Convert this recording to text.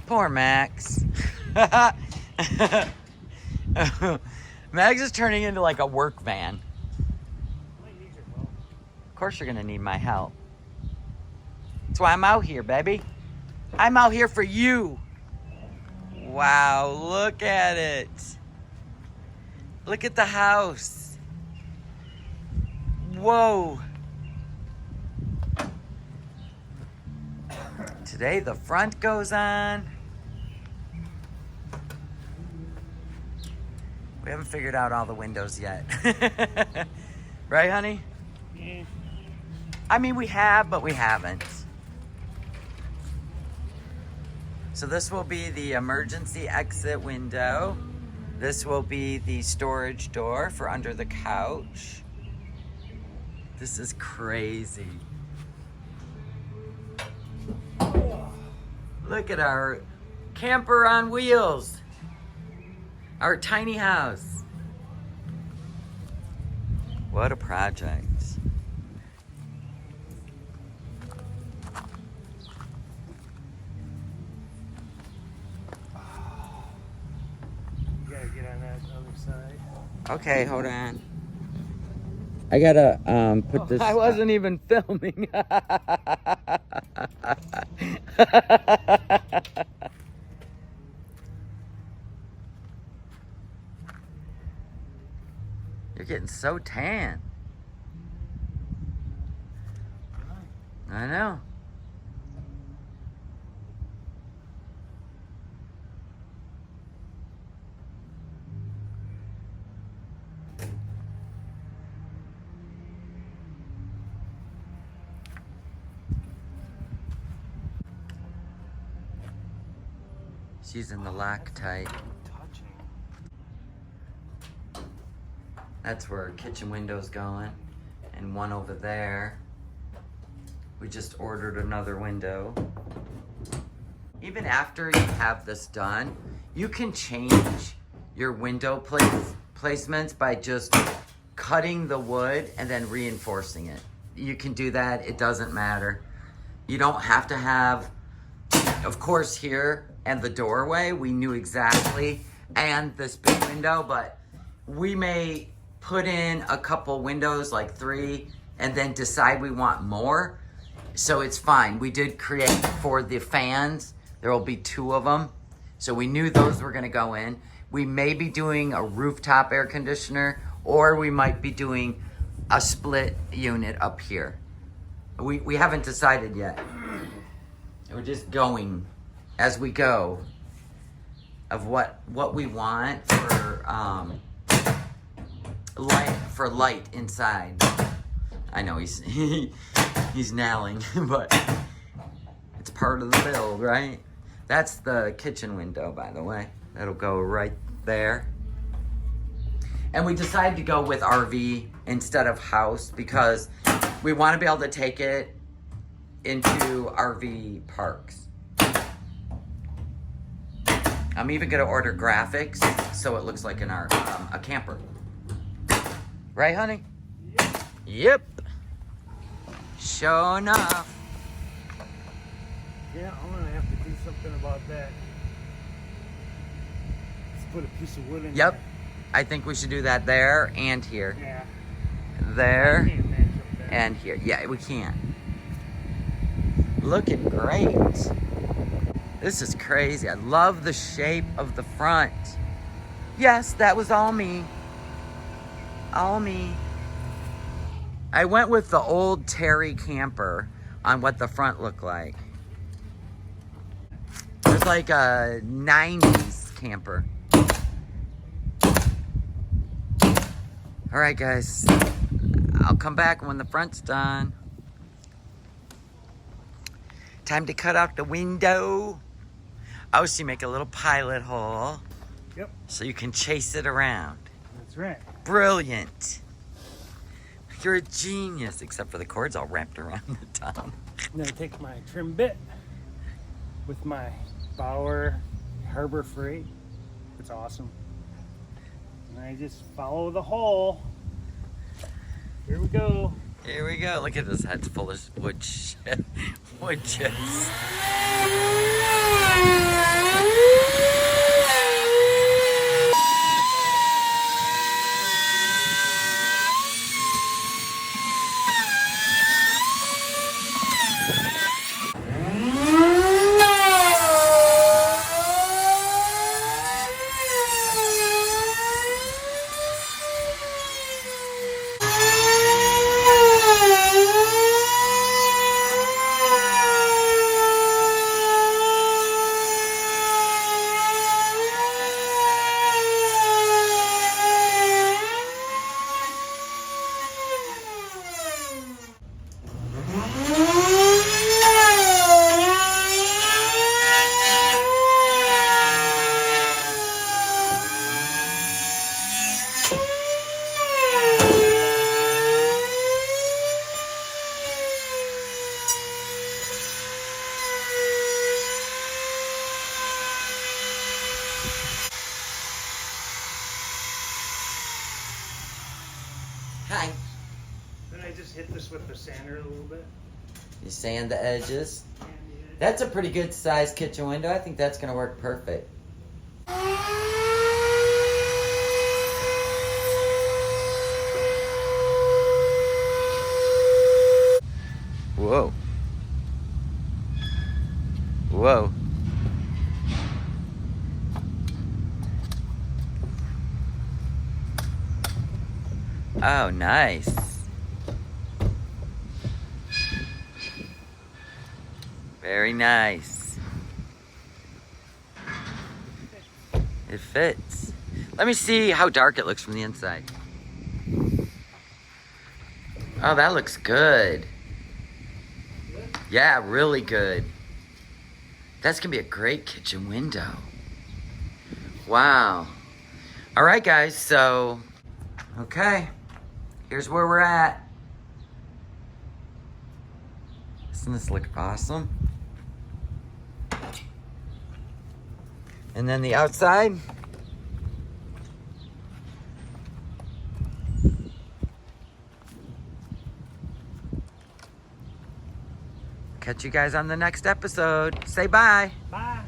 Poor Max. Max is turning into like a work van. Of course you're gonna need my help. That's why I'm out here, baby. I'm out here for you. Wow, look at it. Look at the house. Whoa. Today the front goes on. We haven't figured out all the windows yet. Right, honey? Yeah. I mean, we have, but we haven't. So this will be the emergency exit window. This will be the storage door for under the couch. This is crazy. Look at our camper on wheels. Our tiny house. What a project. You gotta get on that other side. Okay, hold on. I gotta put this. I wasn't even filming. You're getting so tan. I know. She's in the Loctite. That's where our kitchen window's going. And one over there. We just ordered another window. Even after you have this done, you can change your window placements by just cutting the wood and then reinforcing it. You can do that, it doesn't matter. You don't have to have, of course here and the doorway, we knew exactly, and this big window, but we may put in a couple windows, like 3, and then decide we want more. So it's fine. We did create for the fans. There will be 2 of them. So we knew those were gonna go in. We may be doing a rooftop air conditioner, or we might be doing a split unit up here. We haven't decided yet. We're just going as we go of what we want for light inside. I know he's he's nailing, but it's part of the build, right? That's the kitchen window, by the way. That'll go right there. And we decided to go with RV instead of house because we want to be able to take it into RV parks. I'm even gonna order graphics so it looks like a camper. Right, honey? Yep. Sure enough. Yeah, I'm gonna have to do something about that. Let's put a piece of wood in Yep. there. I think we should do that there and here. Yeah. There I can't match up there. and here. Yeah, we can. Looking great. This is crazy. I love the shape of the front. Yes, that was all me. All me. I went with the old Terry camper on what the front looked like. It was like a 90s camper. All right, guys. I'll come back when the front's done. Time to cut out the window. Oh, so you make a little pilot hole. Yep. So you can chase it around. That's right. Brilliant. You're a genius, except for the cord's all wrapped around the tongue. I'm gonna take my trim bit with my Bauer Harbor Freight. It's awesome. And I just follow the hole. Here we go. Here we go. Look at this head's full of wood chips. just hit this with the sander a little bit. You sand the edges. And it- That's a pretty good sized kitchen window. I think that's gonna work perfect. Whoa. Whoa. Oh, nice. Very nice. It fits. Let me see how dark it looks from the inside. Oh, that looks good. Yeah, really good. That's gonna be a great kitchen window. Wow. All right, guys, so, okay, here's where we're at. Doesn't this look awesome? And then the outside. Catch you guys on the next episode. Say bye. Bye.